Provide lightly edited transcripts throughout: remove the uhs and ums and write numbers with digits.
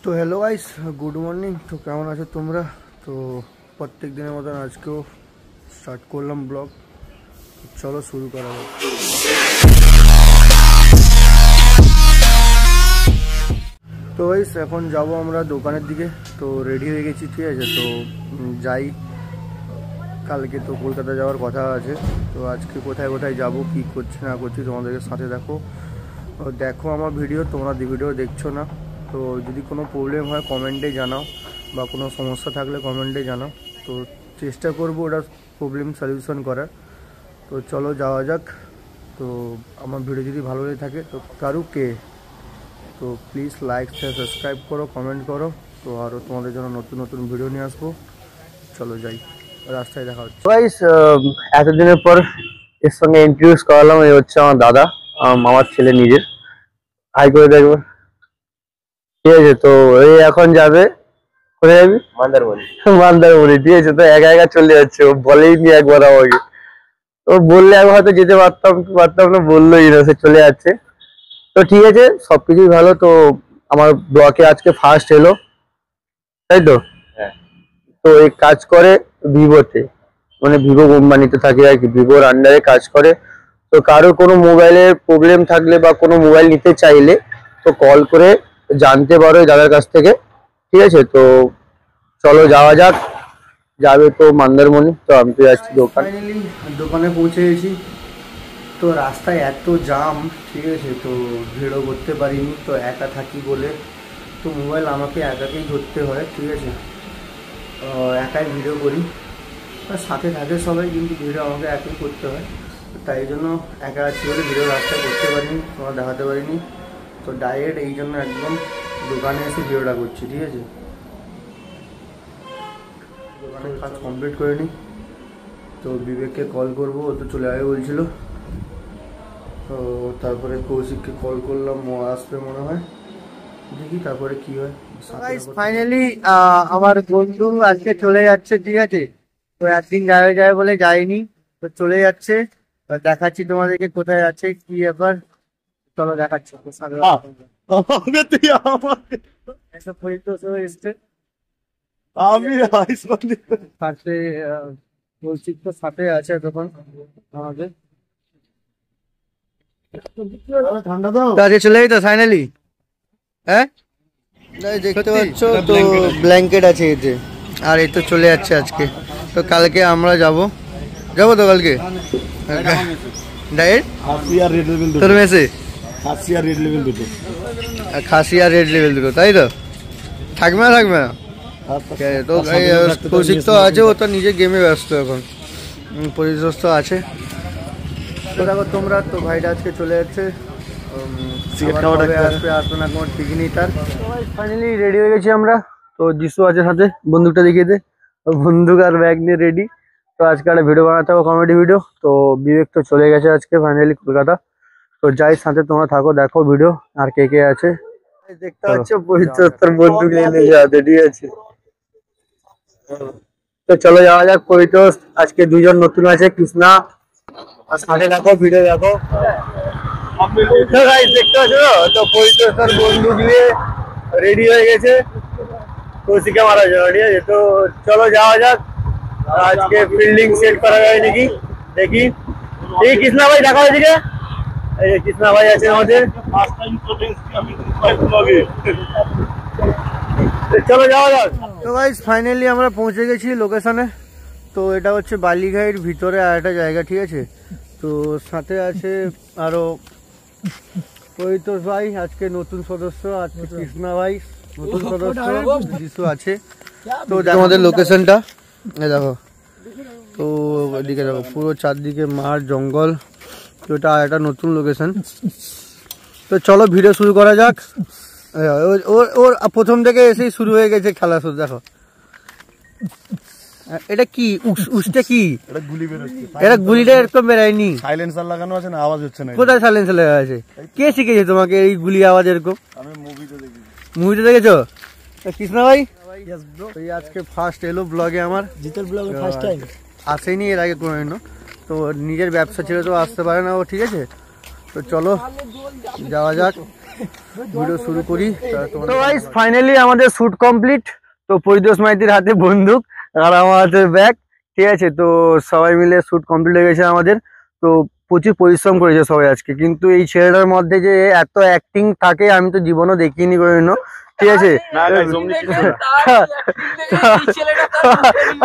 তো hello guys, good morning. তো কেমন আছো তোমরা? তো প্রত্যেক দিনের মতন আজকেও স্টার্ট করলাম ব্লগ। চলো শুরু করা যাক। তো গাইস এখন যাব আমরা দোকানের দিকে। তো রেডি হয়ে গেছি, ঠিক আছে। তো যাই, কালকে তো কলকাতা যাওয়ার কথা আছে। তো আজকে কোথায় কোথায় যাব, কি করছি না করছি তোমাদেরকে সাথে দেখো আমার ভিডিও। তোমরা ভিডিও দেখছো না, তো যদি কোনো প্রবলেম হয় কমেন্টে জানাও, বা কোনো সমস্যা থাকলে কমেন্টে জানাও। তো চেষ্টা করব ওটা প্রবলেম সলিউশন করার। তো চলো যাওয়া যাক। তো আমার ভিডিও যদি ভালো লেগে থাকে তো কারুকে তো প্লিজ লাইক শেয়ার সাবস্ক্রাইব করো, কমেন্ট করো। তো আরও তোমাদের জন্য নতুন নতুন ভিডিও নিয়ে আসবো। চলো যাই, রাস্তায় দেখা হচ্ছে। গাইস এতদিনের পর এর সঙ্গে ইন্ট্রোডিউস করালাম। এই হচ্ছে আমার দাদা, আমার ছেলে নিজের। হাই করে দেখবো, ঠিক আছে। তো এই এখন যাবে, কোথায় যাবি? মন্দারমণি, ঠিক আছে। তো একা একা চলে যাচ্ছে, ও বলেই নি একবার আমাকে। তো বললে একবার হয়তো যেতে পারতাম না, বললোই না, সে চলে যাচ্ছে। তো ঠিক আছে, সবকিছুই ভালো। তো আমার ব্লকে আজকে ফার্স্ট এলো, তাই তো? তো এই কাজ করে ভিভোতে, মানে ভিভো কোম্পানিতে থাকে আর কি, ভিভোর আন্ডারে কাজ করে। তো কারো কোনো মোবাইলের প্রবলেম থাকলে বা কোনো মোবাইল নিতে চাইলে তো কল করে জানতে পারো দাদার কাছ থেকে, ঠিক আছে। তো চলো যাওয়া যাক। যাবে তো মন্দারমণি। তো আমি তো যাচ্ছি দোকানে পৌঁছে গেছি। তো রাস্তায় এত জাম, ঠিক আছে। তো ভিড়ও করতে পারিনি, তো একা থাকি বলে তো মোবাইল আমাকে একাকেই ধরতে হয়, ঠিক আছে। একাই ভিডিও করি, আর সাথে থাকে সবাই, কিন্তু ভিডিও আমাকে একাই করতে হয়। তাই জন্য একা আছি বলে ভিডিও রাস্তায় করতে পারিনি, তোমার দেখাতে পারিনি। তো ডাইরেক্ট এই জন্য একদম দোকানে এসে ভিডিওটা করছি, ঠিক আছে। দোকানের কাজ কমপ্লিট করে নিই। তো বিবেককে কল করবো, ও তো চলে যাবে বলছিল। তো তারপরে কৌশিককে কল করলাম, ও আসবে মনে হয়, দেখি তারপরে কি হয়। ফাইনালি আমার বন্ধু আজকে চলে যাচ্ছে, ঠিক আছে। তো একদিন যাবে বলে যায়নি, তো চলে যাচ্ছে। দেখাচ্ছি তোমাদেরকে কোথায় যাচ্ছে, কি ব্যাপার। চলো দেখাচ্ছি। কৌশিক তো সাথে আছে তখন আমাদের। চলে তো ফাইনালি, হ্যাঁ দেখতে পাচ্ছ তো ব্ল্যাঙ্কেট আছে এতে। আর এই তো চলে যাচ্ছে আজকে। তো কালকে আমরা যাবো তো কালকে ডাইরেক্ট তোর মেসে খাসি আর রেড লেভেল দুটো, তাই তো? থাকবে না তো কৌশিক তো আছে, ও তো নিজে গেমে ব্যস্ত এখন, পরিদস্ত আছে। তো দেখো তোমরা, তো ভাইটা আজকে চলে যাচ্ছে, আসবে না কোনো ঠিক নেই তার। ফাইনালি রেডি হয়ে গেছি আমরা। তো যিশু আছে সাথে, বন্দুকটা দেখিয়ে দে। বন্দুক আর ব্যাগ নিয়ে রেডি। তো আজকে একটা ভিডিও বানাতে হবে, কমেডি ভিডিও। তো বিবেক তো চলে গেছে আজকে ফাইনালি কলকাতা। তো যাই, সাথে তোমরা থাকো, দেখো ভিডিও আর কে কে আছে। দেখতে পাচ্ছ পরিচয় বন্দুক নিয়ে যাতে, ঠিক আছে। তো চলো যাওয়া যাক। পরিতোষ আজকে দুজন নতুন আছে, কৃষ্ণা। আর সাথে দেখো, ভিডিও দেখো। দেখতে পাচ্ছ তো পরিতোষ তার বন্দুক নিয়ে রেডি হয়ে গেছে কৌশিকে মারার জন্য, ঠিক আছে। তো চলো যাওয়া যাক। আজকে ফিল্ডিং সেট করা যায় নাকি দেখি। এই কৃষ্ণা ভাই দেখা হয়েছে, এই যে কৃষ্ণা ভাই আছে আমাদের। চলো যাওয়া যাক। তো গাইস ফাইনালি আমরা পৌঁছে গেছি লোকেশনে। তো এটা হচ্ছে বালিঘাইয়ের ভিতরে আর একটা জায়গা, ঠিক আছে। তো সাথে আছে আরো পরিতোষ ভাই, আজকে নতুন সদস্য, আজকে কৃষ্ণা ভাই নতুন সদস্য, যিশু আছে। তো আমাদের লোকেশনটা দেখো, তো এদিকে দেখো পুরো চারদিকে মাঠ জঙ্গল। তো এটা একটা নতুন লোকেশন। তো চলো ভিডিও শুরু করা যাক। ওর প্রথম থেকে এসেই শুরু হয়ে গেছে খেলা, শুরু দেখো। এটা কি উসটা কি? এটা গুলিটা এরকম বেরায়নি, সাইলেন্সার লাগানো আছে না, আওয়াজ হচ্ছে না। কোথায় সাইলেন্সার লাগা আছে? কে শিখেছে তোমাকে এই গুলি আওয়াজ এরকম? আমি মুভিতে দেখি। মুভিতে দেখেছো? কৃষ্ণা ভাই আজকে ফার্স্ট এলো ব্লগে আমার, জিতের ব্লগে ফার্স্ট টাইম আসেনি এর আগে কোনোদিনও। তো নিজের ব্যবসা ছেড়ে তো আসতে পারে না ও, ঠিক আছে। তো চলো যাওয়া যাক। ভিডিও শুরু করি। তো গাইস ফাইনালি আমাদের শুট কমপ্লিট। তো পরিতোষ মাইতির হাতে বন্দুক আর আমার হাতে ব্যাগ, ঠিক আছে। তো সবাই মিলে শুট কমপ্লিট হয়ে গেছে আমাদের। তো প্রচুর পরিশ্রম করেছে সবাই আজকে, কিন্তু এই ছেলেটার মধ্যে যে এত অ্যাক্টিং থাকে আমি তো জীবনও দেখিনি কোনোদিনও, ঠিক আছে।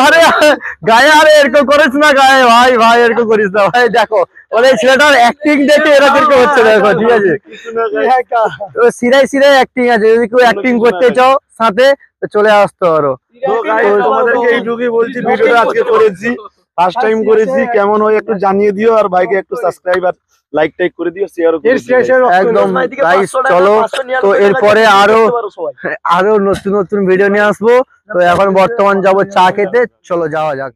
আরে গায়ে আরে এরকম করিস না, গায়ে ভাই ভাই এরকম করিস না ভাই। দেখো ওই ছেলেটার অ্যাক্টিং দেখে এরকম হচ্ছে, দেখো ঠিক আছে। সিরাই সিরাই অ্যাক্টিং আছে, যদি কেউ অ্যাক্টিং করতে চাও সাথে চলে আসতে পারো। তোমাদেরকে এইটুকুই বলছি, ভিডিওটা আজকে করেছি, ফার্স্ট টাইম করেছি, কেমন হয় একটু জানিয়ে দিও, আর ভাইকে একটু সাবস্ক্রাইব আর লাইক টাইক করে দিও, শেয়ার করে দিও। একদম গাইস চলো। তো এরপরে আরো নতুন নতুন ভিডিও নিয়ে আসবো। তো এখন বর্তমান যাবো চা খেতে, চলো যাওয়া যাক।